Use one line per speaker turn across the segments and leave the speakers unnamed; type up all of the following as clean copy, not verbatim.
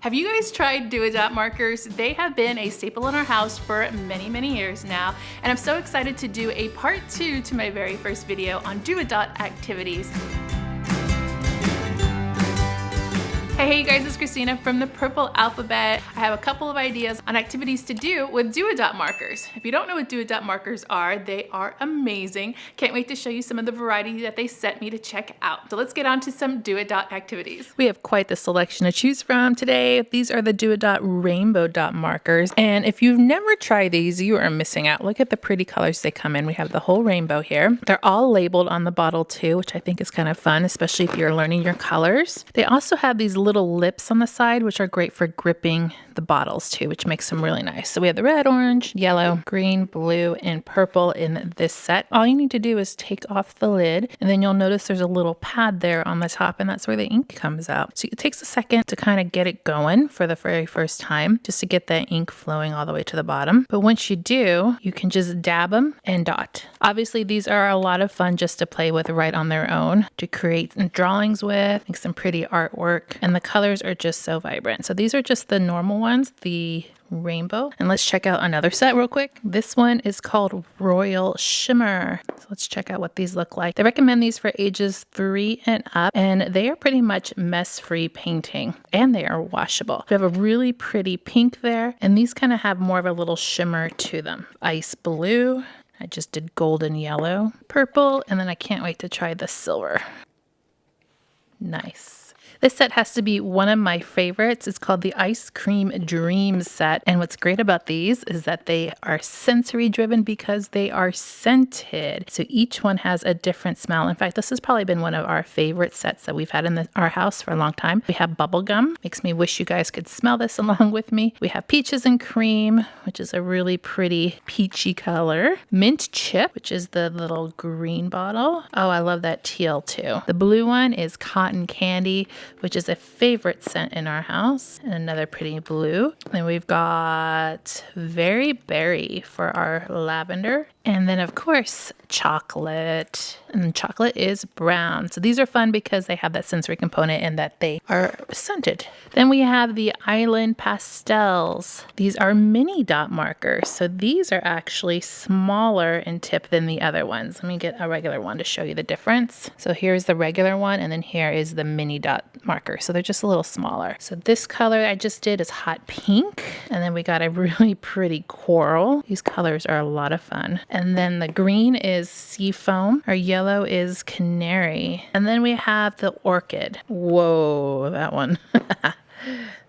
Have you guys tried Do-A-Dot markers? They have been a staple in our house for many, many years now, and I'm so excited to do a part 2 to my very first video on Do-A-Dot activities. Hey guys, it's Christina from the Purple Alphabet. I have a couple of ideas on activities to do with Do-A-Dot markers. If you don't know what Do-A-Dot markers are, they are amazing. Can't wait to show you some of the variety that they sent me to check out. So let's get on to some Do-A-Dot activities. We have quite the selection to choose from today. These are the Do-A-Dot rainbow dot markers. And if you've never tried these, you are missing out. Look at the pretty colors they come in. We have the whole rainbow here. They're all labeled on the bottle too, which I think is kind of fun, especially if you're learning your colors. They also have these little lips on the side, which are great for gripping the bottles too, which makes them really nice. So we have the red, orange, yellow, green, blue, and purple in this set. All you need to do is take off the lid, and then you'll notice there's a little pad there on the top, and that's where the ink comes out. So it takes a second to kind of get it going for the very first time, just to get that ink flowing all the way to the bottom. But once you do, you can just dab them and dot. Obviously, these are a lot of fun just to play with right on their own, to create drawings with, make some pretty artwork, and the colors are just so vibrant. So these are just the normal ones, the rainbow. And let's check out another set real quick. This one is called Royal Shimmer. So let's check out what these look like. They recommend these for ages 3 and up, and they are pretty much mess-free painting, and they are washable. We have a really pretty pink there, and these kind of have more of a little shimmer to them. Ice blue. I just did golden yellow, purple, and then I can't wait to try the silver. Nice. This set has to be one of my favorites. It's called the Ice Cream Dreams set. And what's great about these is that they are sensory driven because they are scented. So each one has a different smell. In fact, this has probably been one of our favorite sets that we've had in our house for a long time. We have bubblegum. Makes me wish you guys could smell this along with me. We have peaches and cream, which is a really pretty peachy color. Mint chip, which is the little green bottle. Oh, I love that teal too. The blue one is cotton candy, which is a favorite scent in our house, and another pretty blue. Then we've got Very Berry for our lavender. And then, of course, chocolate. And chocolate is brown. So these are fun because they have that sensory component and that they are scented. Then we have the Island Pastels. These are mini dot markers. So these are actually smaller in tip than the other ones. Let me get a regular one to show you the difference. So here's the regular one, and then here is the mini dot marker. So they're just a little smaller. So this color I just did is hot pink. And then we got a really pretty coral. These colors are a lot of fun. And then the green is seafoam. Our yellow is canary. And then we have the orchid. Whoa, that one.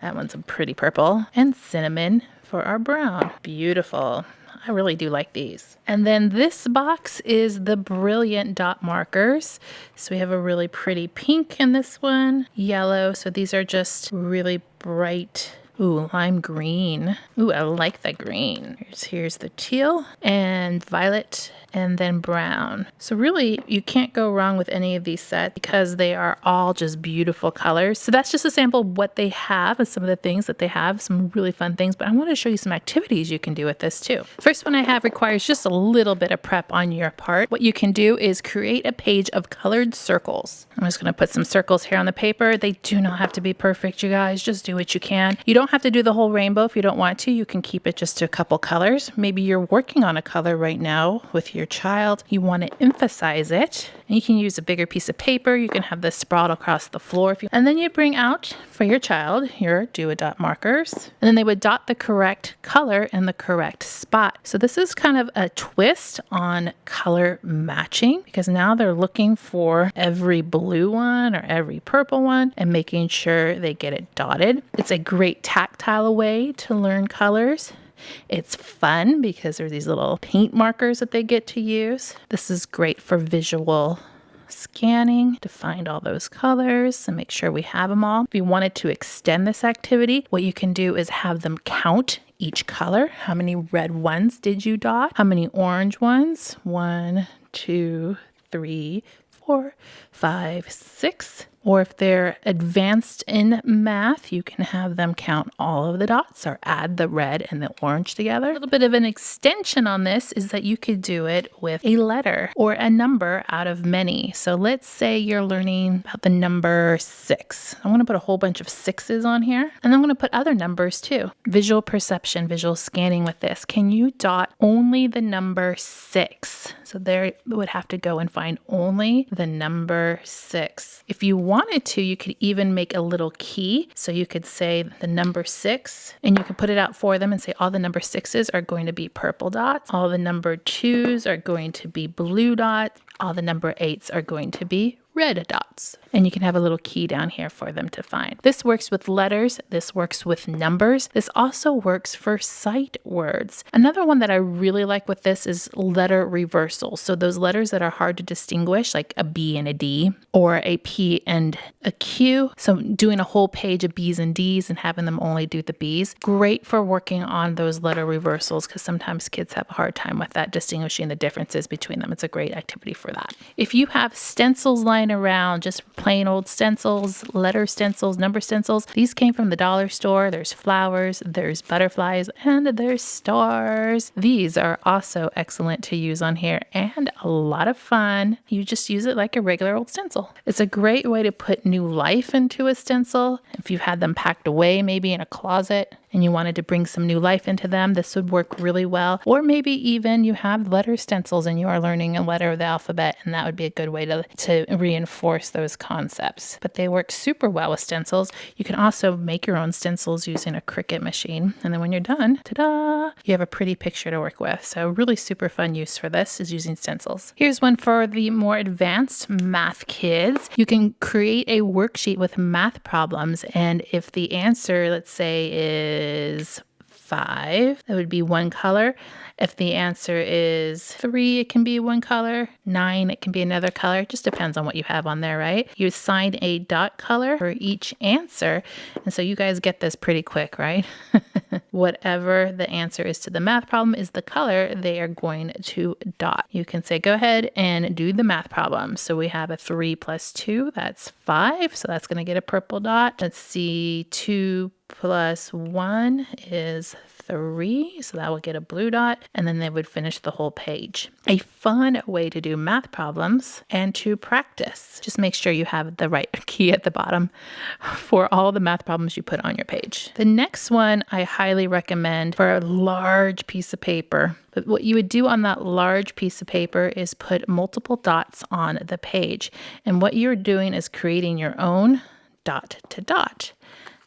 That one's a pretty purple. And cinnamon for our brown. Beautiful. I really do like these. And then this box is the Brilliant dot markers. So we have a really pretty pink in this one, yellow. So these are just really bright. Ooh, lime green. Ooh, I like that green. Here's the teal and violet and then brown. So really, you can't go wrong with any of these sets because they are all just beautiful colors. So that's just a sample of what they have and some of the things that they have, some really fun things. But I want to show you some activities you can do with this too. First one I have requires just a little bit of prep on your part. What you can do is create a page of colored circles. I'm just going to put some circles here on the paper. They do not have to be perfect, you guys. Just do what you can. You don't have to do the whole rainbow if you don't want to. You can keep it just to a couple colors. Maybe you're working on a color right now with your child. You want to emphasize it. And you can use a bigger piece of paper. You can have this sprawled across the floor. And then you bring out for your child your Do-A-Dot markers. And then they would dot the correct color in the correct spot. So this is kind of a twist on color matching because now they're looking for every blue one or every purple one and making sure they get it dotted. It's a great tactile way to learn colors. It's fun because there's these little paint markers that they get to use. This is great for visual scanning to find all those colors and make sure we have them all. If you wanted to extend this activity, what you can do is have them count each color. How many red ones did you dot? How many orange ones? 1, 2, 3, 4, 5, 6. Or if they're advanced in math, you can have them count all of the dots or add the red and the orange together. A little bit of an extension on this is that you could do it with a letter or a number out of many. So let's say you're learning about the number 6. I'm going to put a whole bunch of 6s on here, and I'm going to put other numbers too. Visual perception, visual scanning with this. Can you dot only the number 6? So there would have to go and find only the number 6. If you wanted to, you could even make a little key. So you could say the number 6, and you could put it out for them and say all the number 6s are going to be purple dots. All the number 2s are going to be blue dots. All the number 8s are going to be red dots. And you can have a little key down here for them to find. This works with letters. This works with numbers. This also works for sight words. Another one that I really like with this is letter reversal. So those letters that are hard to distinguish, like a B and a D, or a P and a Q. So doing a whole page of B's and D's and having them only do the B's. Great for working on those letter reversals because sometimes kids have a hard time with that, distinguishing the differences between them. It's a great activity for that. If you have stencils lying around, just plain old stencils, letter stencils, number stencils. These came from the dollar store. There's flowers, there's butterflies, and there's stars. These are also excellent to use on here and a lot of fun. You just use it like a regular old stencil. It's a great way to put new life into a stencil. If you've had them packed away, maybe in a closet, and you wanted to bring some new life into them, this would work really well. Or maybe even you have letter stencils and you are learning a letter of the alphabet, and that would be a good way to reinforce those concepts. But they work super well with stencils. You can also make your own stencils using a Cricut machine. And then when you're done, ta-da, you have a pretty picture to work with. So really super fun use for this is using stencils. Here's one for the more advanced math kids. You can create a worksheet with math problems. And if the answer, let's say, is 5, that would be one color. If the answer is 3, it can be one color. 9, it can be another color. It just depends on what you have on there, right? You assign a dot color for each answer. And so you guys get this pretty quick, right? Whatever the answer is to the math problem is the color they are going to dot. You can say, go ahead and do the math problem. So we have a 3 plus 2, that's 5. So that's going to get a purple dot. Let's see, 2 plus 1 is 3, so that will get a blue dot, and then they would finish the whole page. A fun way to do math problems and to practice. Just make sure you have the right key at the bottom for all the math problems you put on your page. The next one I highly recommend for a large piece of paper. But what you would do on that large piece of paper is put multiple dots on the page. And what you're doing is creating your own dot to dot.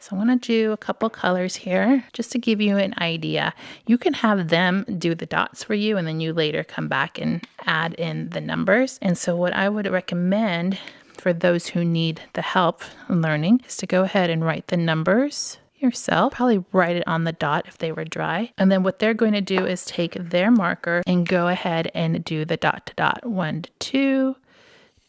So I'm going to do a couple colors here just to give you an idea. You can have them do the dots for you and then you later come back and add in the numbers. And so what I would recommend for those who need the help in learning is to go ahead and write the numbers yourself. Probably write it on the dot if they were dry. And then what they're going to do is take their marker and go ahead and do the dot to dot. 1 to 2,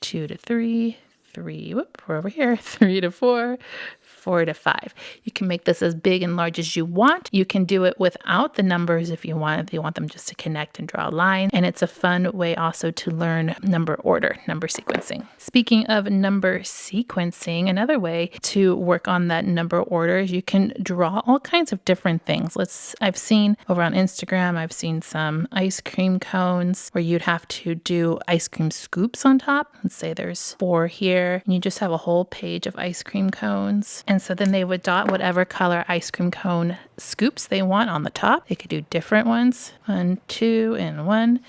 2 to 3, 3, we're over here, 3 to 4, 4 to 5. You can make this as big and large as you want. You can do it without the numbers if you want them just to connect and draw a line. And it's a fun way also to learn number order, number sequencing. Speaking of number sequencing, another way to work on that number order is you can draw all kinds of different things. I've seen over on Instagram, I've seen some ice cream cones where you'd have to do ice cream scoops on top. Let's say there's 4 here, and you just have a whole page of ice cream cones. And so then they would dot whatever color ice cream cone scoops they want on the top. They could do different ones, 1, 2, and 1,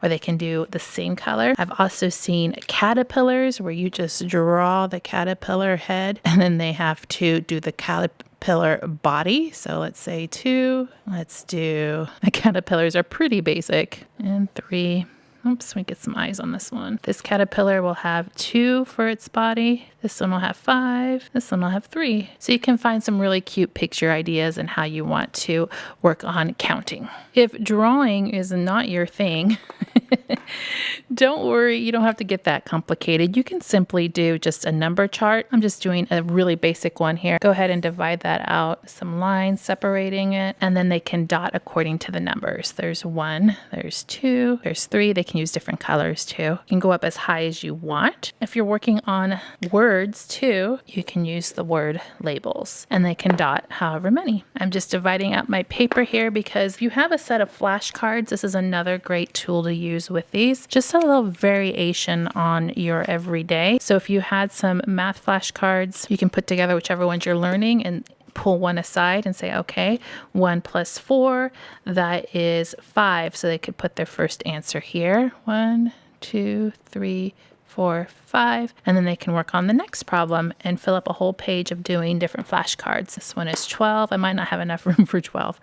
or they can do the same color. I've also seen caterpillars where you just draw the caterpillar head and then they have to do the caterpillar body. So let's say 2. Let's do, the caterpillars are pretty basic. And 3. Oops, we get some eyes on this one. This caterpillar will have 2 for its body. This one will have 5. This one will have 3. So you can find some really cute picture ideas and how you want to work on counting. If drawing is not your thing, Don't worry, you don't have to get that complicated. You can simply do just a number chart. I'm just doing a really basic one here. Go ahead and divide that out, some lines separating it, and then they can dot according to the numbers. There's 1, there's 2, there's 3. They can use different colors too. You can go up as high as you want. If you're working on words too, you can use the word labels, and they can dot however many. I'm just dividing out my paper here because if you have a set of flashcards, this is another great tool to use with these. Just a little variation on your everyday. So if you had some math flashcards, you can put together whichever ones you're learning and pull one aside and say, okay, 1 plus 4, that is 5. So they could put their first answer here. 1, 2, 3, 4, 5, and then they can work on the next problem and fill up a whole page of doing different flashcards. This one is 12. I might not have enough room for 12.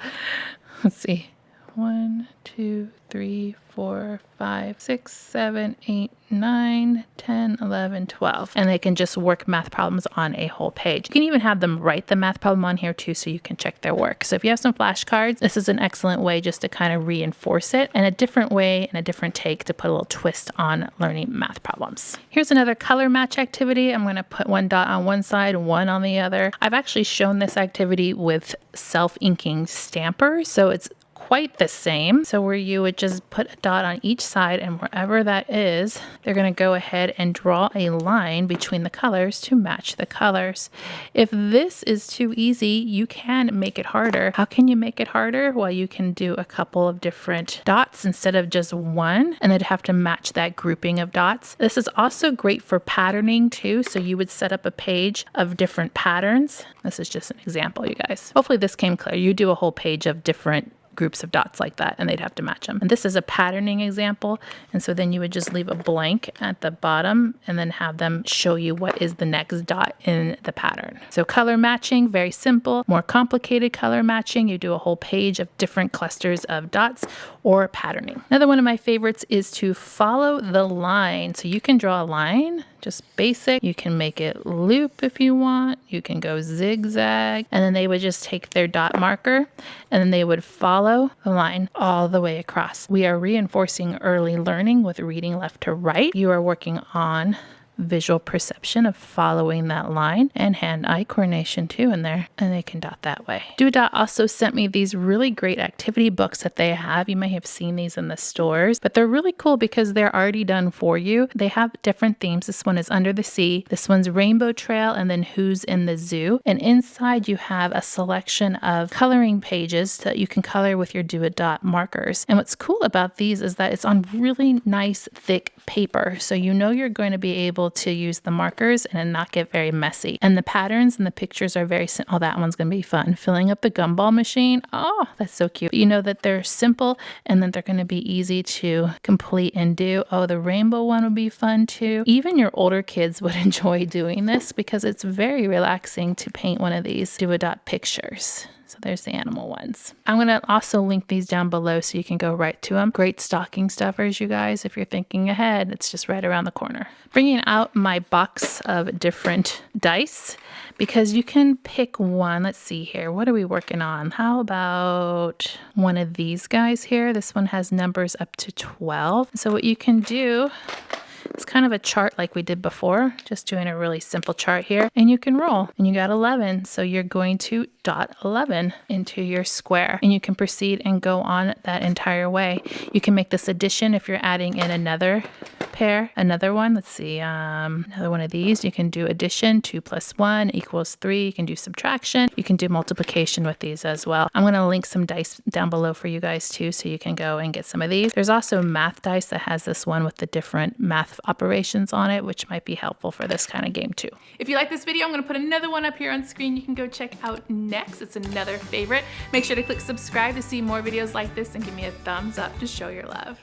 Let's see. 1, 2, 3, 4, 5, 6, 7, 8, 9, 10, 11, 12. And they can just work math problems on a whole page. You can even have them write the math problem on here too, so you can check their work. So if you have some flashcards, this is an excellent way just to kind of reinforce it, and a different way and a different take to put a little twist on learning math problems. Here's another color match activity. I'm going to put 1 dot on one side, 1 on the other. I've actually shown this activity with self-inking stampers, so it's quite the same. So where you would just put a dot on each side, and wherever that is, they're going to go ahead and draw a line between the colors to match the colors. If this is too easy, you can make it harder. How can you make it harder? Well, you can do a couple of different dots instead of just one, and they'd have to match that grouping of dots. This is also great for patterning too. So you would set up a page of different patterns. This is just an example, you guys. Hopefully this came clear. You do a whole page of different groups of dots like that, and they'd have to match them. And this is a patterning example, and so then you would just leave a blank at the bottom and then have them show you what is the next dot in the pattern. So color matching, very simple. More complicated color matching, you do a whole page of different clusters of dots, or patterning. Another one of my favorites is to follow the line. So you can draw a line, just basic. You can make it loop if you want. You can go zigzag, and then they would just take their dot marker and then they would follow the line all the way across. We are reinforcing early learning with reading left to right. You are working on visual perception of following that line, and hand-eye coordination too in there, and they can dot that way. Doodot also sent me these really great activity books that they have. You may have seen these in the stores, but they're really cool because they're already done for you. They have different themes. This one is Under the Sea, this one's Rainbow Trail, and then Who's in the Zoo. And inside you have a selection of coloring pages that you can color with your Doodot markers. And what's cool about these is that it's on really nice thick paper, so you know you're going to be able to use the markers and not get very messy. And the patterns and the pictures are very simple. Oh, that one's going to be fun. Filling up the gumball machine. Oh, that's so cute. You know that they're simple and that they're going to be easy to complete and do. Oh, the rainbow one would be fun too. Even your older kids would enjoy doing this because it's very relaxing to paint one of these Doodot pictures. So there's the animal ones. I'm going to also link these down below so you can go right to them. Great stocking stuffers, you guys. If you're thinking ahead, it's just right around the corner. Bringing out my box of different dice because you can pick one. Let's see here. What are we working on? How about one of these guys here? This one has numbers up to 12. So what you can do, it's kind of a chart like we did before, just doing a really simple chart here, and you can roll, and you got 11. So you're going to dot 11 into your square, and you can proceed and go on that entire way. You can make this addition if you're adding in another pair, another one. Let's see, another one of these. You can do addition, 2 plus 1 equals 3. You can do subtraction. You can do multiplication with these as well. I'm going to link some dice down below for you guys too, so you can go and get some of these. There's also math dice that has this one with the different math operations on it, which might be helpful for this kind of game too. If you like this video, I'm going to put another one up here on screen you can go check out next. It's another favorite. Make sure to click subscribe to see more videos like this and give me a thumbs up to show your love.